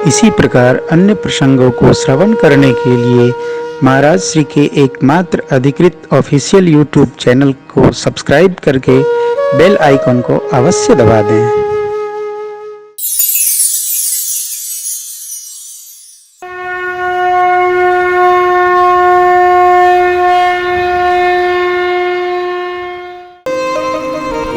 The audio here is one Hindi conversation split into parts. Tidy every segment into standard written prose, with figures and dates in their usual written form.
इसी प्रकार अन्य प्रसंगों को श्रवण करने के लिए महाराज श्री के एकमात्र अधिकृत ऑफिशियल यूट्यूब चैनल को सब्सक्राइब करके बेल आइकन को अवश्य दबा दें।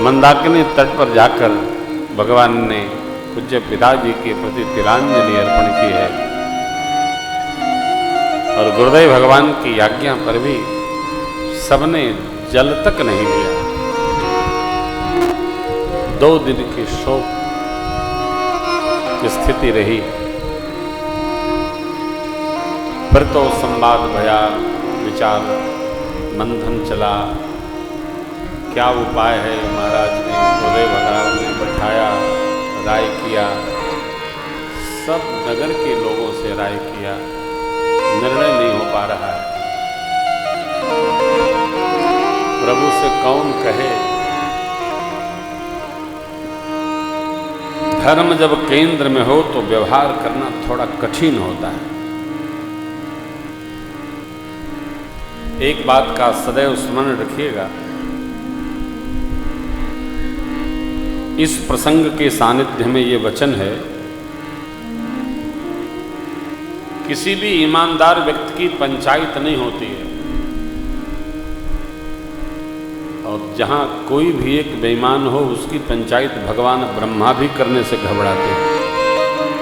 मंदाकिनी तट पर जाकर भगवान ने पूज्य पिताजी के प्रति तिलांजलि अर्पण की है और गुरुदेव भगवान की आज्ञा पर भी सबने जल तक नहीं लिया। 2 दिन की शोक की स्थिति रही। फिर तो संवाद भया, विचार मंथन चला, क्या उपाय है। महाराज ने, गुरुदेव भगवान ने बैठाया, राय किया, सब नगर के लोगों से राय किया, निर्णय नहीं हो पा रहा है। प्रभु से कौन कहे। धर्म जब केंद्र में हो तो व्यवहार करना थोड़ा कठिन होता है। एक बात का सदैव स्मरण रखिएगा, इस प्रसंग के सानिध्य में ये वचन है, किसी भी ईमानदार व्यक्ति की पंचायत नहीं होती है, और जहां कोई भी एक बेईमान हो उसकी पंचायत भगवान ब्रह्मा भी करने से घबराते हैं,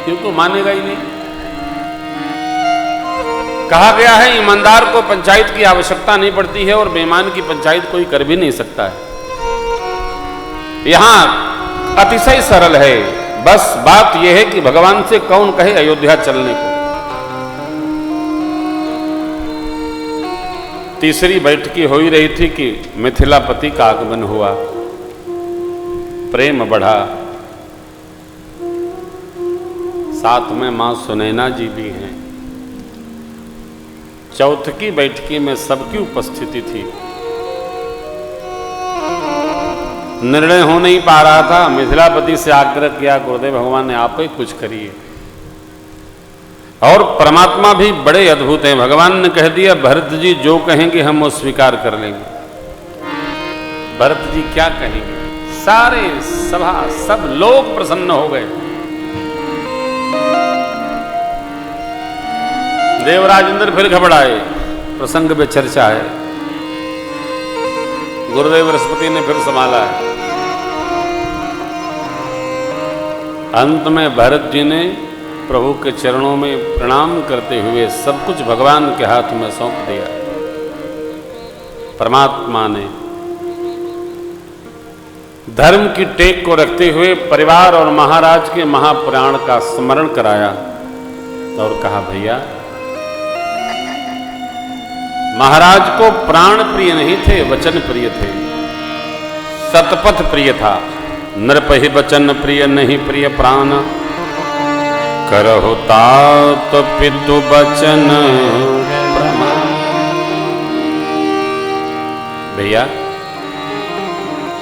क्योंकि मानेगा ही नहीं। कहा गया है ईमानदार को पंचायत की आवश्यकता नहीं पड़ती है और बेईमान की पंचायत कोई कर भी नहीं सकता है। यहां अतिशय सरल है, बस बात यह है कि भगवान से कौन कहे अयोध्या चलने को। तीसरी बैठकी हो ही रही थी कि मिथिलापति का आगमन हुआ, प्रेम बढ़ा, साथ में मां सुनैना जी भी हैं। चौथी बैठकी में सबकी उपस्थिति थी। निर्णय हो नहीं पा रहा था। मिथिलापति से आग्रह किया, गुरुदेव भगवान ने आप ही कुछ करिए। और परमात्मा भी बड़े अद्भुत हैं। भगवान ने कह दिया, भरत जी जो कहेंगे हम वो स्वीकार कर लेंगे। भरत जी क्या कहेंगे, सारे सभा सब लोग प्रसन्न हो गए। देवराज इंद्र फिर घबराए, प्रसंग पे चर्चा है। गुरुदेव बृहस्पति ने फिर संभाला है। अंत में भरत जी ने प्रभु के चरणों में प्रणाम करते हुए सब कुछ भगवान के हाथ में सौंप दिया। परमात्मा ने धर्म की टेक को रखते हुए परिवार और महाराज के महापुराण का स्मरण कराया और कहा, भैया महाराज को प्राण प्रिय नहीं थे, वचन प्रिय थे, सतपथ प्रिय था। नृपहि वचन प्रिय नहीं प्रिय प्राण, करहु तात पितु वचन प्रमाण। भैया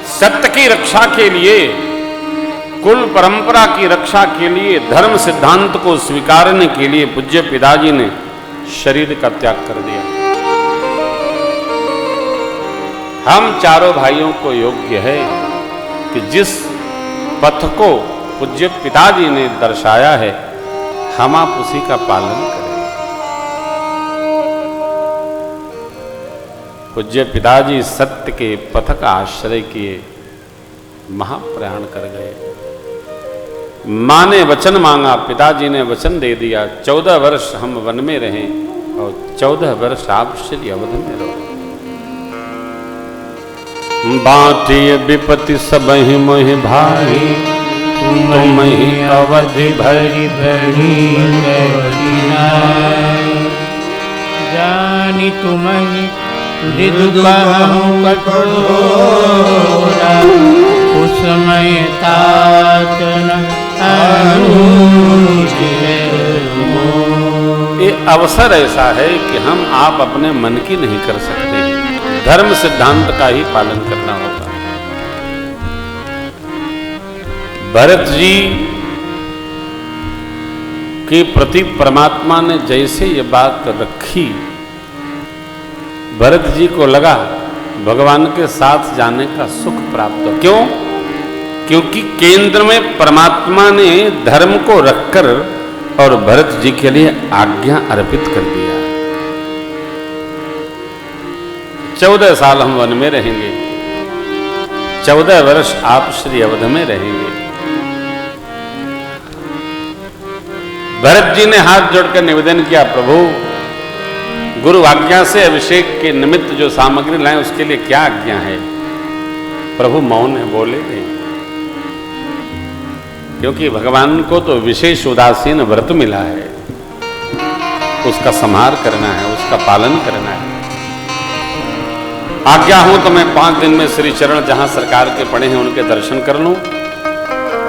सत्य की रक्षा के लिए, कुल परंपरा की रक्षा के लिए, धर्म सिद्धांत को स्वीकारने के लिए पूज्य पिताजी ने शरीर का त्याग कर दिया। हम चारों भाइयों को योग्य है कि जिस पथ को पूज्य पिताजी ने दर्शाया है हम आप उसी का पालन करें। पूज्य पिताजी सत्य के पथ का आश्रय किए, महाप्रयाण कर गए। मां ने वचन मांगा, पिताजी ने वचन दे दिया, 14 वर्ष हम वन में रहें और 14 वर्ष आप श्री अवध में रहो। बाटिय विपति सबहि मोहि भाई, तुम ही अवधि भरी भरी जानी तुम्हें कहूँ कठोरा, कुसमय तात ये अवसर ऐसा है कि हम आप अपने मन की नहीं कर सकते, धर्म सिद्धांत का ही पालन करना होगा। भरत जी कि प्रति परमात्मा ने जैसे ये बात रखी, भरत जी को लगा भगवान के साथ जाने का सुख प्राप्त हो। क्यों? क्योंकि केंद्र में परमात्मा ने धर्म को रखकर और भरत जी के लिए आज्ञा अर्पित कर दिया। 14 साल हम वन में रहेंगे, 14 वर्ष आप श्री अवध में रहेंगे। भरत जी ने हाथ जोड़कर निवेदन किया, प्रभु गुरु आज्ञा से अभिषेक के निमित्त जो सामग्री लाएं उसके लिए क्या आज्ञा है? प्रभु मौन है, बोले नहीं, क्योंकि भगवान को तो विशेष उदासीन व्रत मिला है, उसका संहार करना है, उसका पालन करना है। आज्ञा हो तो मैं 5 दिन में श्री चरण जहां सरकार के पड़े हैं उनके दर्शन कर लूं।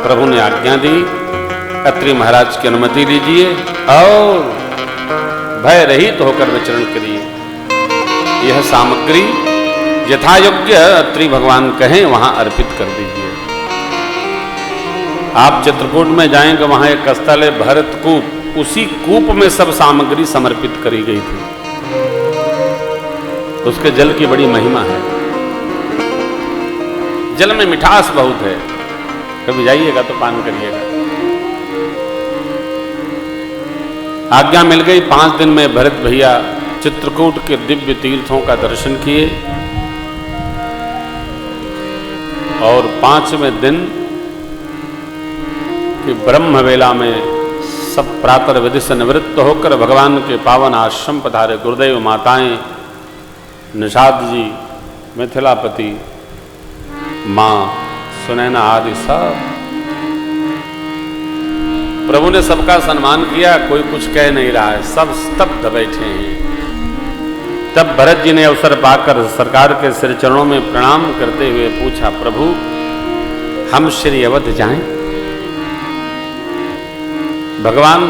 प्रभु ने आज्ञा दी, अत्रि महाराज की अनुमति लीजिए और भय रहित होकर विचरण करिए। यह सामग्री यथायोग्य अत्रि भगवान कहें वहां अर्पित कर दीजिए। आप चित्रकूट में जाएंगे, वहां एक स्थल है भरत कूप, उसी कूप में सब सामग्री समर्पित करी गई थी। उसके जल की बड़ी महिमा है, जल में मिठास बहुत है, कभी जाइएगा तो पान करिएगा। आज्ञा मिल गई, 5 दिन में भरत भैया चित्रकूट के दिव्य तीर्थों का दर्शन किए और 5वें दिन की ब्रह्म वेला में सब प्रातः विधि से निवृत्त होकर भगवान के पावन आश्रम पधारे। गुरुदेव माताएं, निषाद जी, मिथिलापति, मां सुनैना आदि सब। प्रभु ने सबका सम्मान किया, कोई कुछ कह नहीं रहा है, सब स्तब्ध बैठे हैं। तब भरत जी ने अवसर पाकर सरकार के सिर चरणों में प्रणाम करते हुए पूछा, प्रभु हम श्री अवध जाएं? भगवान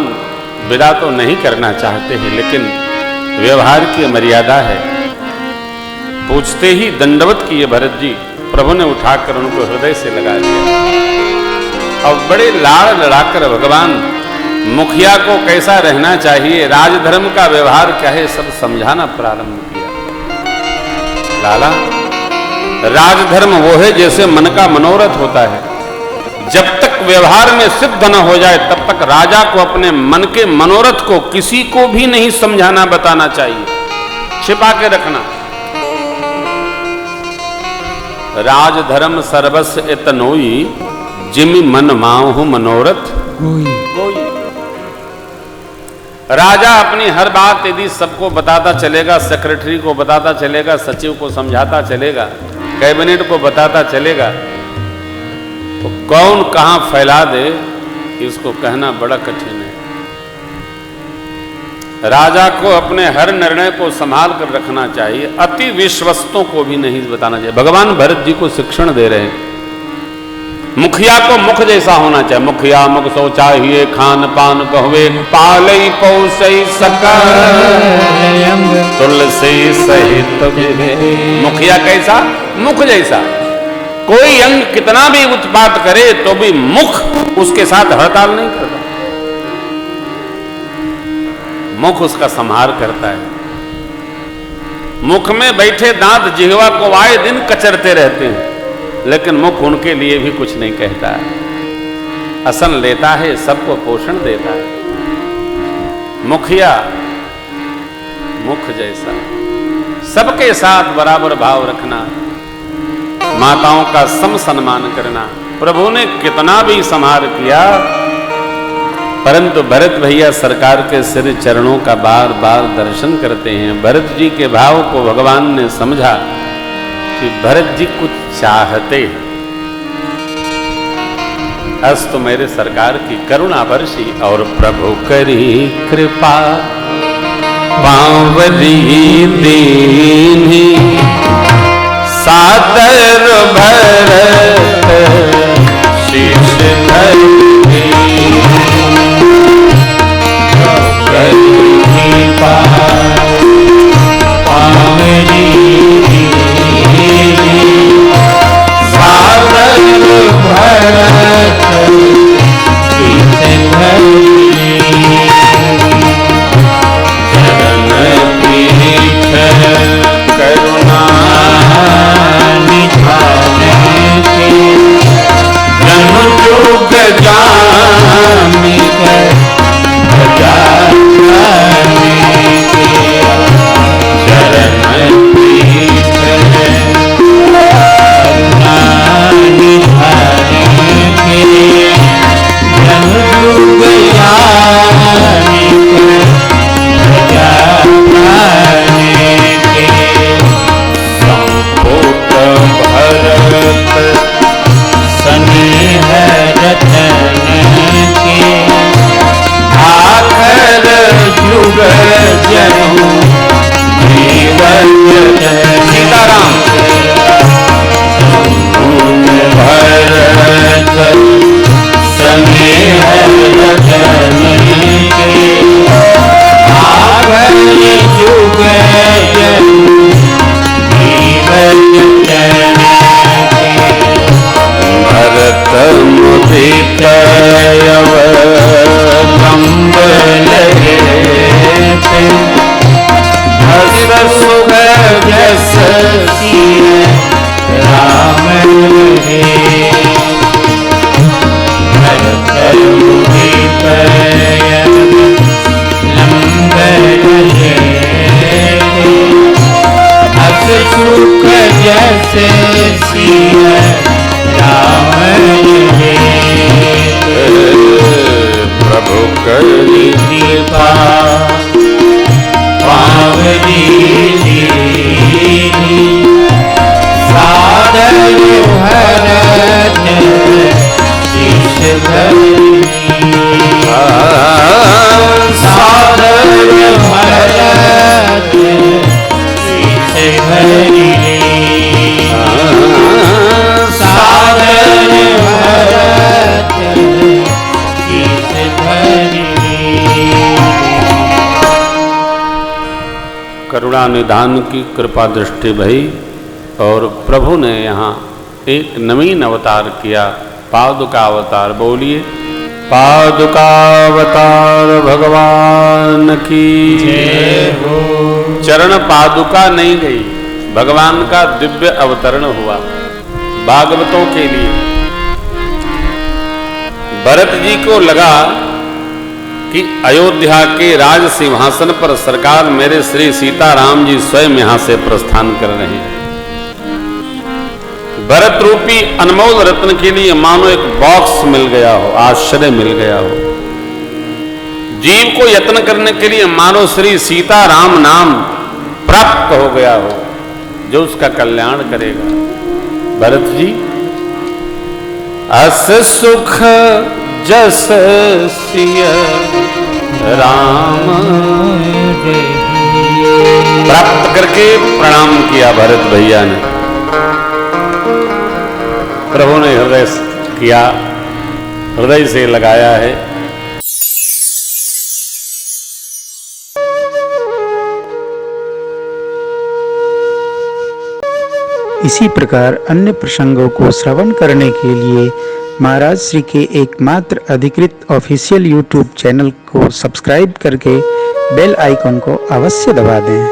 विदा तो नहीं करना चाहते हैं, लेकिन व्यवहार की मर्यादा है। पूछते ही दंडवत किए भरत जी। प्रभु ने उठाकर उनको हृदय से लगा दिया और बड़े लाड़ लड़ाकर भगवान मुखिया को कैसा रहना चाहिए, राजधर्म का व्यवहार क्या है, सब समझाना प्रारंभ किया। लाला, राजधर्म वो है जैसे मन का मनोरथ होता है, जब तक व्यवहार में सिद्ध न हो जाए तब तक राजा को अपने मन के मनोरथ को किसी को भी नहीं समझाना बताना चाहिए, छिपा के रखना। राजधर्म सर्वस्व एतनोई, जिमि मन माहु मनोरथ कोई। राजा अपनी हर बात यदि सबको बताता चलेगा, सेक्रेटरी को बताता चलेगा, सचिव को समझाता चलेगा, कैबिनेट को बताता चलेगा, तो कौन कहां फैला दे इसको कहना बड़ा कठिन है। राजा को अपने हर निर्णय को संभाल कर रखना चाहिए, अति विश्वस्तों को भी नहीं बताना चाहिए। भगवान भरत जी को शिक्षण दे रहे हैं। मुखिया को मुख जैसा होना चाहिए। मुखिया मुख सो चाहिए, खान पान कहवे पालई पौसई सकल तुलसी सहित। मुखिया कैसा? मुख जैसा। कोई अंग कितना भी उत्पात करे तो भी मुख उसके साथ हड़ताल नहीं करता, मुख उसका संहार करता है। मुख में बैठे दांत जिह्वा को आए दिन कचरते रहते हैं, लेकिन मुख उनके लिए भी कुछ नहीं कहता है, असन लेता है, सबको पोषण देता है। मुखिया मुख जैसा, सबके साथ बराबर भाव रखना, माताओं का सम सम्मान करना। प्रभु ने कितना भी संहार किया, परंतु भरत भैया सरकार के सिर चरणों का बार बार दर्शन करते हैं। भरत जी के भाव को भगवान ने समझा कि भरत जी कुछ चाहते हैं। अस्तु मेरे सरकार की करुणा वर्षी और प्रभु करी कृपा बांवरी दीन्ही सादर भरत शीश धरी कृपा बांवरी सादर भरत शीश धरी। सीताराम भरत स्नेह रजनी के आभर जुग भरत मुदित अवलंब लगे हस सुख जस राम रे भरत मुदित अवलंब लगे हस सुख जस राम रे प्रभु करी कृपा पावनी सादर भरत शीश धरी सादर भरत शीश धरी सादर भरत शीश धरी करुणा निधान की कृपा दृष्टि भई और प्रभु ने यहाँ एक नवीन अवतार किया, पादुका अवतार। बोलिए पादुका अवतार भगवान की जय हो। चरण पादुका नहीं गई, भगवान का दिव्य अवतरण हुआ भागवतों के लिए। भरत जी को लगा कि अयोध्या के राज सिंहासन पर सरकार मेरे श्री सीताराम जी स्वयं यहां से प्रस्थान कर रहे हैं। भरत रूपी अनमोल रत्न के लिए मानो एक बॉक्स मिल गया हो, आश्चर्य मिल गया हो। जीव को यत्न करने के लिए मानो श्री सीताराम नाम प्राप्त हो गया हो, जो उसका कल्याण करेगा। भरत जी अस सुख जस सिय राम प्राप्त करके प्रणाम किया भरत भैया ने। प्रभु ने हृदय किया, हृदय से लगाया है। इसी प्रकार अन्य प्रसंगों को श्रवण करने के लिए महाराज श्री के एकमात्र अधिकृत ऑफिशियल यूट्यूब चैनल को सब्सक्राइब करके बेल आइकन को अवश्य दबा दें।